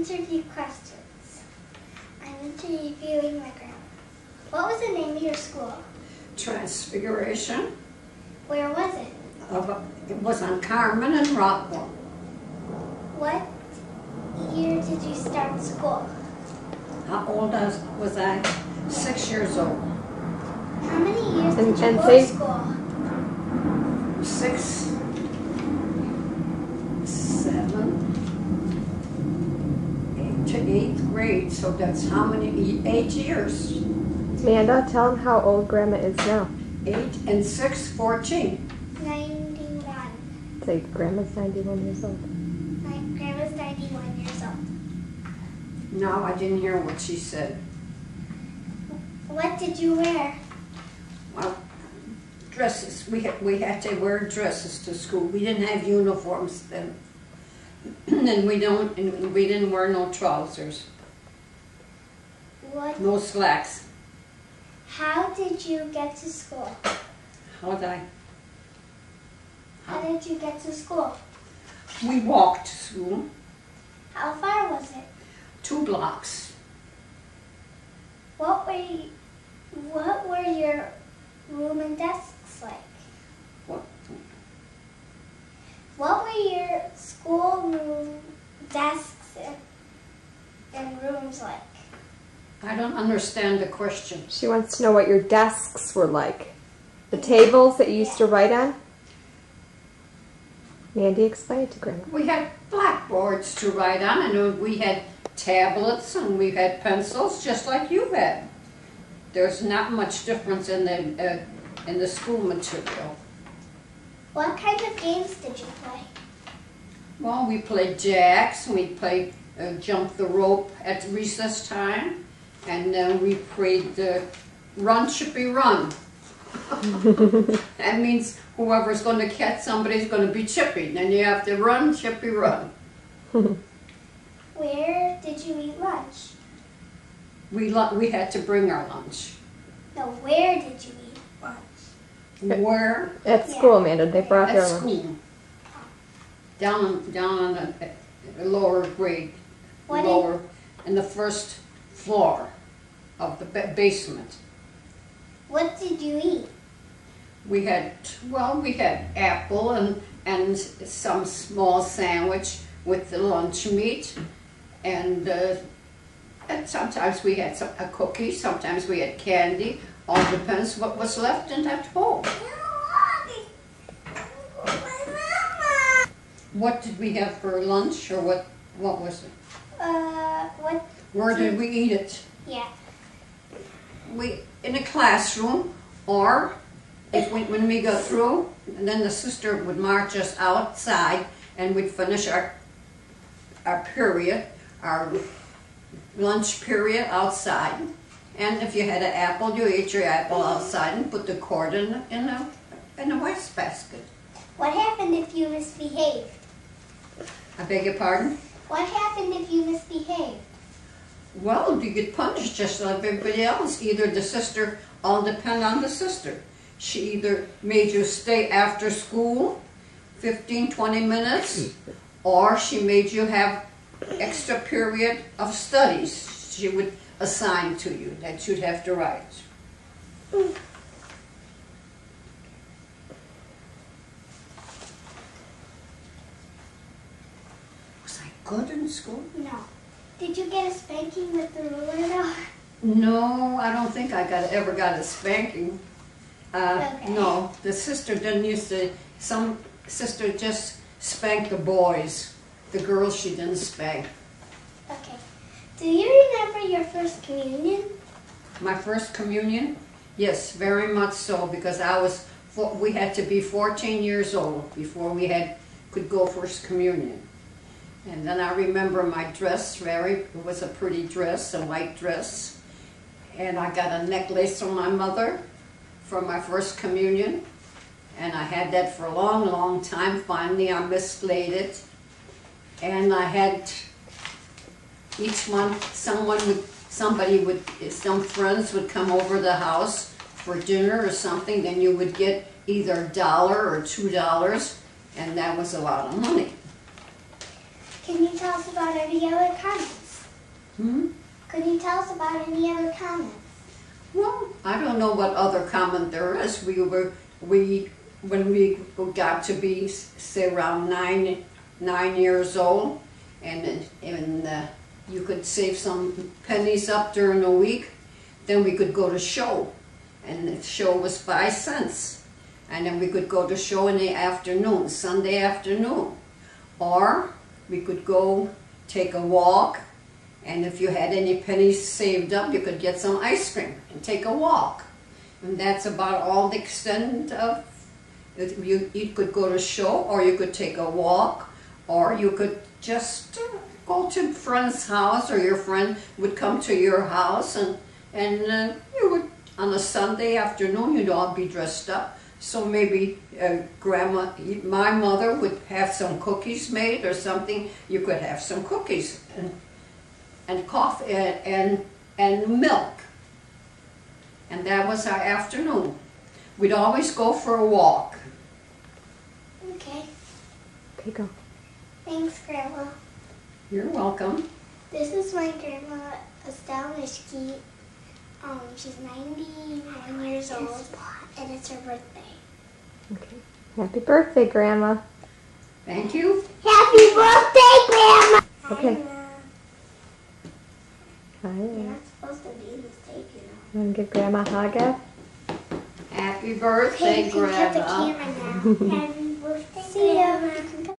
interview questions. I'm interviewing my grandma. What was the name of your school? Transfiguration. Where was it? It was on Carmen and Rockwell. What year did you start school? How old was I? 6 years old. How many years did you and go to school? 6, 7, 8 to 8th grade. So that's how many? 8 years. Amanda, tell them how old Grandma is now. 8 and 6, 14. 91. Say Grandma's 91 years old. My grandma's 91 years old. No, I didn't hear what she said. What did you wear? Well, dresses. We had to wear dresses to school. We didn't have uniforms then, and we didn't wear no trousers. What? No slacks. How did you get to school? How did you get to school? We walked to school. How far was it? 2 blocks. What were your room and desks like? What were your school room desks and rooms like? I don't understand the question. She wants to know what your desks were like. The tables that you used to write on? Mandy, explain it to Grandma. We had blackboards to write on, and we had tablets, and we had pencils, just like you had. There's not much difference in the school material. What kinds of games did you play? Well, we played jacks, and we played jump the rope at recess time, and then we played run, chippy, run. That means whoever's going to catch somebody's going to be chippy. Then you have to run, chippy, run. Where did you eat lunch? We had to bring our lunch. No, where did you eat lunch? Where? At school, Amanda. They brought At their lunch. school. Down on the lower grade. In the first floor of the basement. What did you eat? We had apple and some small sandwich with the lunch meat, and sometimes we had a cookie, sometimes we had candy. All depends what was left in that bowl. What did we have for lunch, or what was it? Where did we eat it? Yeah. In a classroom, or when we got through, and then the sister would march us outside, and we'd finish our lunch period outside. And if you had an apple, you ate your apple outside and put the cord in the wastebasket. What happened if you misbehaved? I beg your pardon? What happened if you misbehaved? Well, you get punished just like everybody else. Either the sister, all depend on the sister. She either made you stay after school 15, 20 minutes, or she made you have extra period of studies she would assign to you that you'd have to write. Was I good in school? No. Did you get a spanking with the ruler though? No, I don't think I ever got a spanking. Okay. No, the sister didn't used to. Some sister just spanked the boys. The girls she didn't spank. Okay. Do you remember your first communion? My first communion? Yes, very much so, because we had to be 14 years old before we could go first communion. And then I remember my dress, it was a pretty dress, a white dress. And I got a necklace from my mother for my first communion. And I had that for a long, long time. Finally, I mislaid it. And I had, each month, some friends would come over the house for dinner or something. Then you would get either $1 or $2, and that was a lot of money. Can you tell us about any other comments? Hmm? Could you tell us about any other comments? Well, I don't know what other comment there is. When we got to be, say, around 9 years old, and you could save some pennies up during the week, then we could go to show, and the show was 5 cents. And then we could go to show in the afternoon, Sunday afternoon. Or we could go take a walk, and if you had any pennies saved up, you could get some ice cream and take a walk. And that's about all the extent of it. You could go to show, or you could take a walk, or you could just go to a friend's house, or your friend would come to your house, and you would, on a Sunday afternoon, you'd all be dressed up. So maybe Grandma, my mother would have some cookies made or something. You could have some cookies and coffee and milk. And that was our afternoon. We'd always go for a walk. Okay. Okay, go. Thanks, Grandma. You're welcome. This is my grandma, Estelle Mishke. She's 91 years old, and it's her birthday. Okay. Happy birthday, Grandma. Thank you. Happy birthday, Grandma! Okay. Hi. You're not supposed to be in this tape, you know. Want to give Grandma a hug, Ed? Happy birthday, Okay, you can cut the Grandma. camera now. Happy birthday, Grandma.